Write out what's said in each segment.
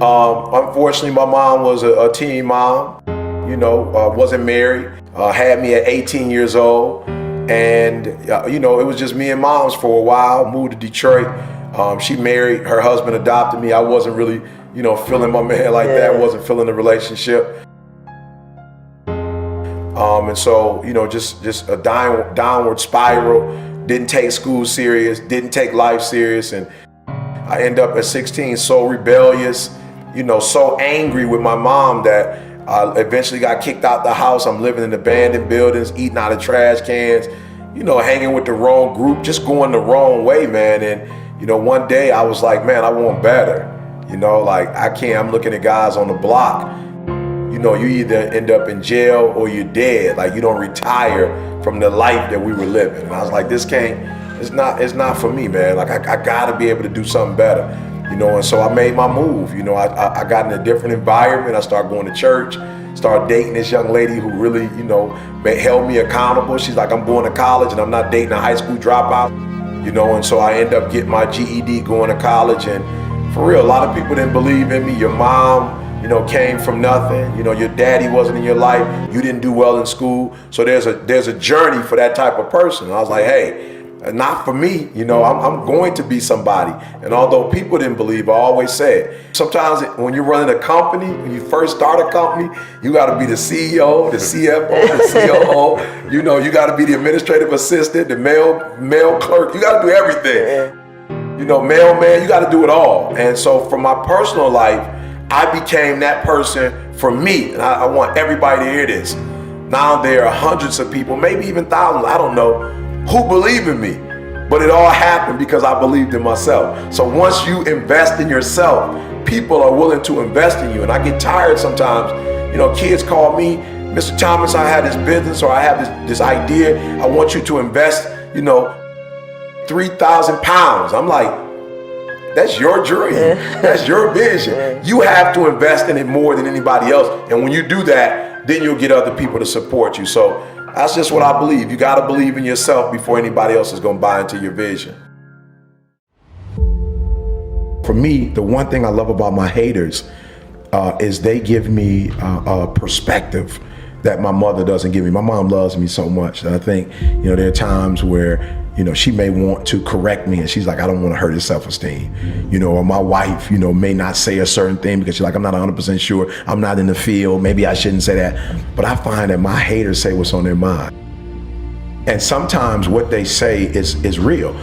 Unfortunately, my mom was a teen mom, wasn't married, had me at 18 years old. And, it was just me and moms for a while, moved to Detroit. She married, her husband adopted me. I wasn't really, feeling my man like that, wasn't feeling the relationship. And so, just a downward spiral, didn't take school serious, didn't take life serious. And I end up at 16 so rebellious, so angry with my mom that I eventually got kicked out the house. I'm living in abandoned buildings, eating out of trash cans, hanging with the wrong group, just going the wrong way, man. And, one day I was like, man, I want better. I can't, I'm looking at guys on the block. You either end up in jail or you're dead. Like, you don't retire from the life that we were living. And I was like, it's not for me, man. Like, I gotta be able to do something better. And so I made my move. I got in a different environment. I started going to church, started dating this young lady who really, held me accountable. She's like, I'm going to college and I'm not dating a high school dropout. And so I ended up getting my GED, going to college. And for real, a lot of people didn't believe in me. Your mom, came from nothing. Your daddy wasn't in your life. You didn't do well in school. So there's a journey for that type of person. And I was like, hey, not for me. I'm going to be somebody. And although people didn't believe, I always said, sometimes when you're running a company, when you first start a company, you got to be the CEO, the CFO, the COO. You got to be the administrative assistant, the mail clerk. You got to do everything. Mailman, you got to do it all. And so for my personal life, I became that person for me. And I want everybody to hear this. Now there are hundreds of people, maybe even thousands, I don't know, who believe in me. But it all happened because I believed in myself. So once you invest in yourself, people are willing to invest in you. And I get tired sometimes. Kids call me, Mr. Thomas, I have this business or I have this idea. I want you to invest, 3,000 pounds. I'm like, that's your dream. That's your vision. You have to invest in it more than anybody else. And when you do that, then you'll get other people to support you. So that's just what I believe. You got to believe in yourself before anybody else is going to buy into your vision. For me, the one thing I love about my haters is they give me a perspective that my mother doesn't give me. My mom loves me so much that I think, there are times where, she may want to correct me and she's like, I don't want to hurt his self-esteem. Or my wife, may not say a certain thing because she's like, I'm not 100% sure. I'm not in the field. Maybe I shouldn't say that. But I find that my haters say what's on their mind. And sometimes what they say is real,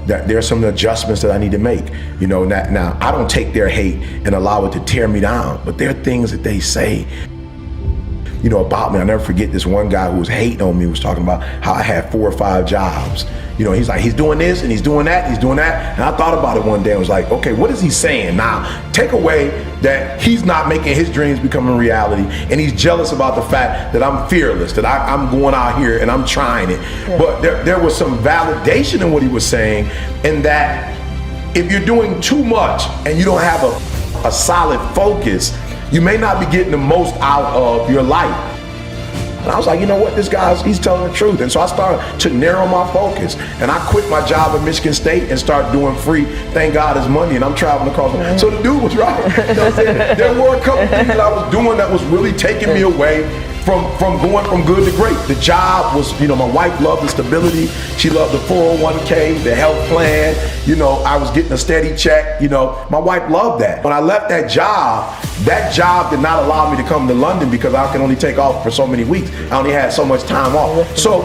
that there's some adjustments that I need to make. Now I don't take their hate and allow it to tear me down, but there are things that they say about me. I'll never forget this one guy who was hating on me, was talking about how I had 4 or 5 jobs. He's like, he's doing this and he's doing that, he's doing that. And I thought about it one day and was like, okay, what is he saying? Now, take away that he's not making his dreams become a reality and he's jealous about the fact that I'm fearless, that I'm going out here and I'm trying it. Yeah. But there was some validation in what he was saying, in that if you're doing too much and you don't have a solid focus, you may not be getting the most out of your life. And I was like, you know what, he's telling the truth. And so I started to narrow my focus. And I quit my job at Michigan State and started doing free, thank God, it's money, and I'm traveling across. So the dude was right. There were a couple things that I was doing that was really taking me away from going from good to great. The job was, my wife loved the stability. She loved the 401k, the health plan. I was getting a steady check. My wife loved that. When I left that job did not allow me to come to London because I could only take off for so many weeks. I only had so much time off. So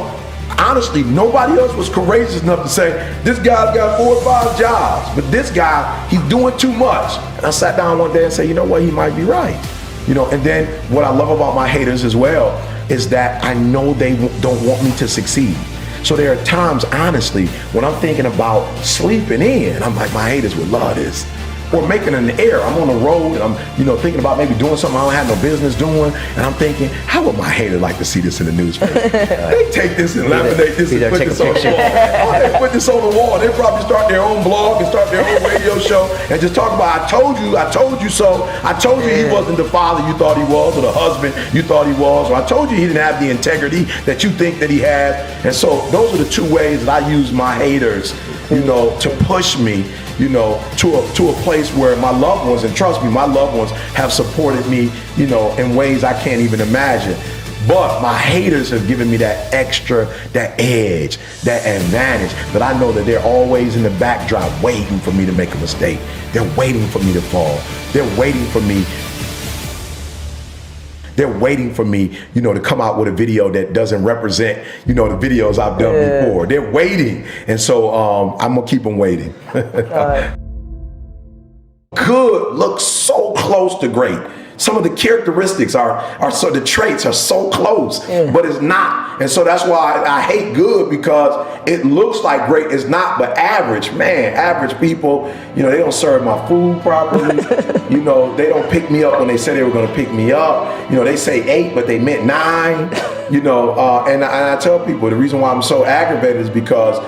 honestly, nobody else was courageous enough to say, this guy's got 4 or 5 jobs, but this guy, he's doing too much. And I sat down one day and said, you know what, he might be right. And then what I love about my haters as well is that I know they don't want me to succeed. So there are times, honestly, when I'm thinking about sleeping in, I'm like, my haters would love this. Or making an error. I'm on the road and I'm, thinking about maybe doing something I don't have no business doing. And I'm thinking, how would my hater like to see this in the newspaper? They take this and laminate this and put this on the wall. Oh, they put this on the wall. They probably start their own blog and start their own radio show and just talk about, I told you so. I told you he wasn't the father you thought he was, or the husband you thought he was, or I told you he didn't have the integrity that you think that he had. And so those are the 2 ways that I use my haters to push me, to a place where my loved ones, and trust me, my loved ones have supported me, in ways I can't even imagine. But my haters have given me that extra, that edge, that advantage that I know that they're always in the backdrop waiting for me to make a mistake. They're waiting for me to fall. They're waiting for me. They're waiting for me, to come out with a video that doesn't represent, the videos I've done before. They're waiting. And so I'm going to keep them waiting. Good looks so close to great. Some of the characteristics are so, the traits are so close, but it's not. And so that's why I hate good, because it looks like great. It's not, but average, man, average people, they don't serve my food properly. They don't pick me up when they said they were going to pick me up. They say 8, but they meant 9, and I tell people the reason why I'm so aggravated is because,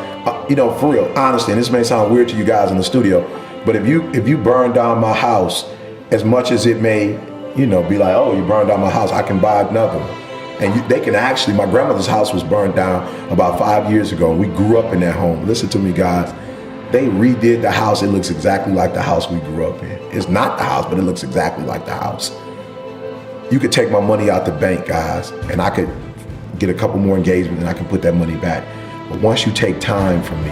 for real, honestly, and this may sound weird to you guys in the studio, but if you burn down my house, as much as it may, be like, oh, you burned down my house, I can buy another one. And they can actually, my grandmother's house was burned down about 5 years ago, and we grew up in that home. Listen to me, guys. They redid the house. It looks exactly like the house we grew up in. It's not the house, but it looks exactly like the house. You could take my money out the bank, guys, and I could get a couple more engagements and I can put that money back. But once you take time from me,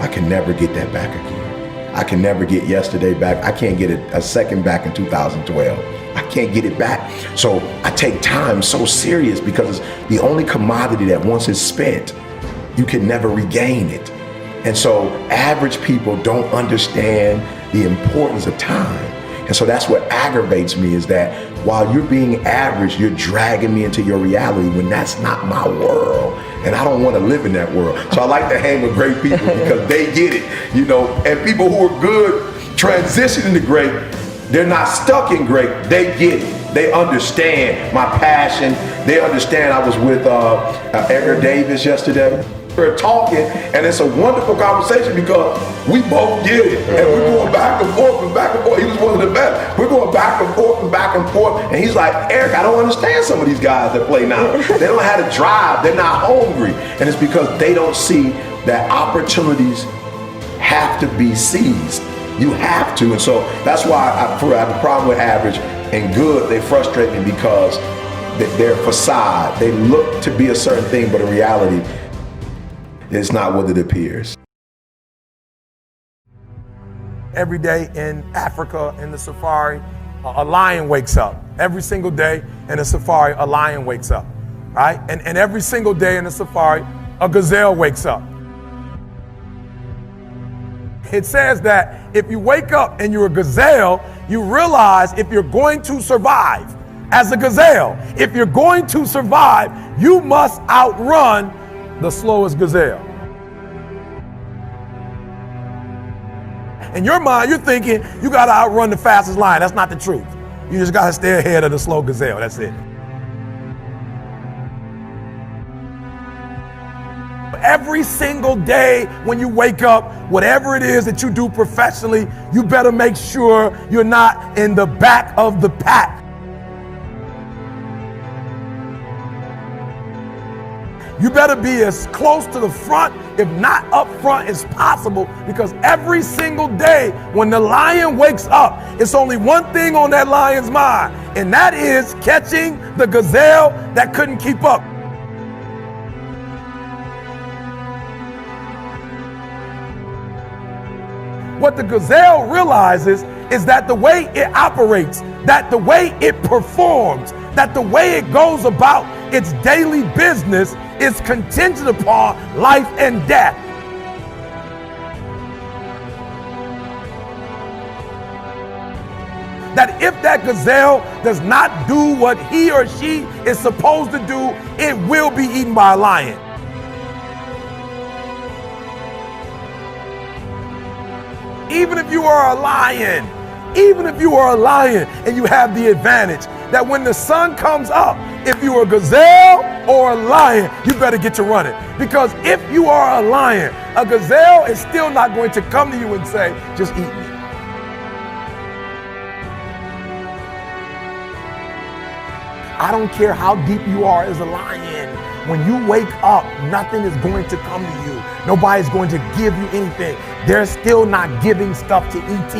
I can never get that back again. I can never get yesterday back. I can't get a second back in 2012. I can't get it back. So I take time so serious, because it's the only commodity that once it's spent, you can never regain it. And so average people don't understand the importance of time. And so that's what aggravates me, is that while you're being average, you're dragging me into your reality when that's not my world. And I don't want to live in that world. So I like to hang with great people because they get it, and people who are good transitioning to great, they're not stuck in great, they get it. They understand my passion. They understand. I was with Edgar Davis yesterday. We're talking, and it's a wonderful conversation because we both get it, and we're going back and forth and back and forth. He was one of the best. We're going back and forth and back and forth, and he's like, Eric, I don't understand some of these guys that play now. They don't have to drive. They're not hungry, and it's because they don't see that opportunities have to be seized. You have to, and so that's why I have a problem with average and good. They frustrate me because they're facade. They look to be a certain thing, but in reality, it's not what it appears. Every day in Africa, in the safari, a lion wakes up. Every single day in the safari, a lion wakes up, right? And every single day in the safari, a gazelle wakes up. It says that if you wake up and you're a gazelle, you realize if you're going to survive as a gazelle, if you're going to survive, you must outrun the slowest gazelle. In your mind, you're thinking you gotta outrun the fastest lion. That's not the truth. You just gotta stay ahead of the slow gazelle, that's it. Every single day when you wake up, whatever it is that you do professionally, you better make sure you're not in the back of the pack. You better be as close to the front, if not up front, as possible, because every single day when the lion wakes up, it's only one thing on that lion's mind, and that is catching the gazelle that couldn't keep up. What the gazelle realizes is that the way it operates, that the way it performs, that the way it goes about its daily business is contingent upon life and death. That if that gazelle does not do what he or she is supposed to do, it will be eaten by a lion. Even if you are a lion, and you have the advantage that when the sun comes up, if you're a gazelle or a lion, you better get to running. Because if you are a lion, a gazelle is still not going to come to you and say, just eat me. I don't care how deep you are as a lion. when you wake up, nothing is going to come to you. Nobody's going to give you anything. They're still not giving stuff to ET.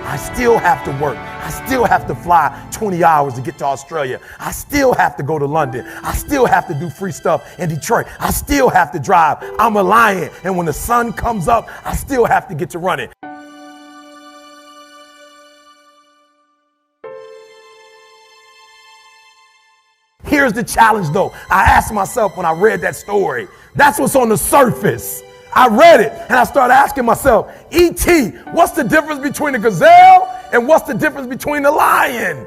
I still have to work. I still have to fly 20 hours to get to Australia. I still have to go to London. I still have to do free stuff in Detroit. I still have to drive. I'm a lion. And when the sun comes up, I still have to get to running. Here's the challenge though. I asked myself when I read that story, that's what's on the surface. I read it and I started asking myself, E.T., what's the difference between the gazelle and what's the difference between the lion?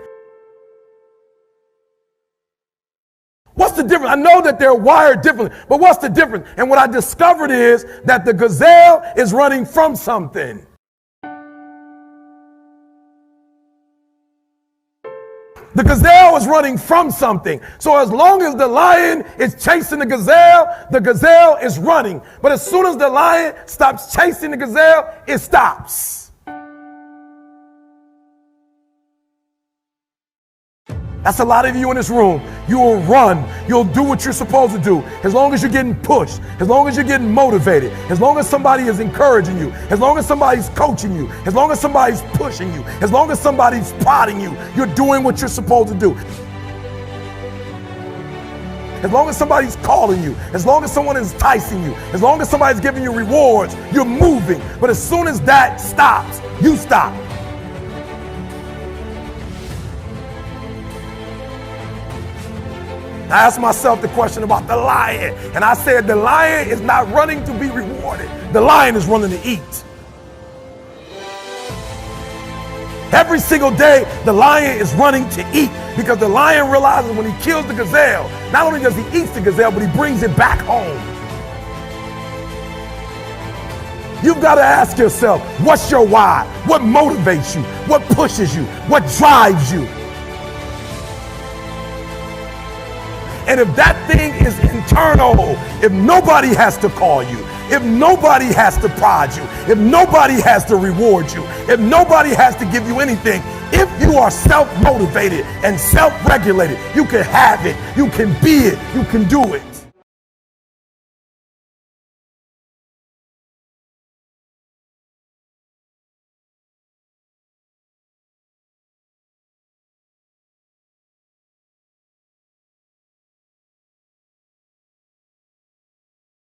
What's the difference? I know that they're wired differently, but what's the difference? And what I discovered is that the gazelle is running from something. The gazelle is running from something. So as long as the lion is chasing the gazelle is running. But as soon as the lion stops chasing the gazelle, it stops. That's a lot of you in this room. You will run. You'll do what you're supposed to do. As long as you're getting pushed, as long as you're getting motivated, as long as somebody is encouraging you, as long as somebody's coaching you, as long as somebody's pushing you, as long as somebody's prodding you, you're doing what you're supposed to do. As long as somebody's calling you, as long as someone is enticing you, as long as somebody's giving you rewards, you're moving. But as soon as that stops, you stop. I asked myself the question about the lion, and I said the lion is not running to be rewarded. The lion is running to eat. Every single day, the lion is running to eat because the lion realizes when he kills the gazelle, not only does he eat the gazelle, but he brings it back home. You've got to ask yourself, what's your why? What motivates you? What pushes you? What drives you? And if that thing is internal, if nobody has to call you, if nobody has to prod you, if nobody has to reward you, if nobody has to give you anything, if you are self-motivated and self-regulated, you can have it, you can be it, you can do it.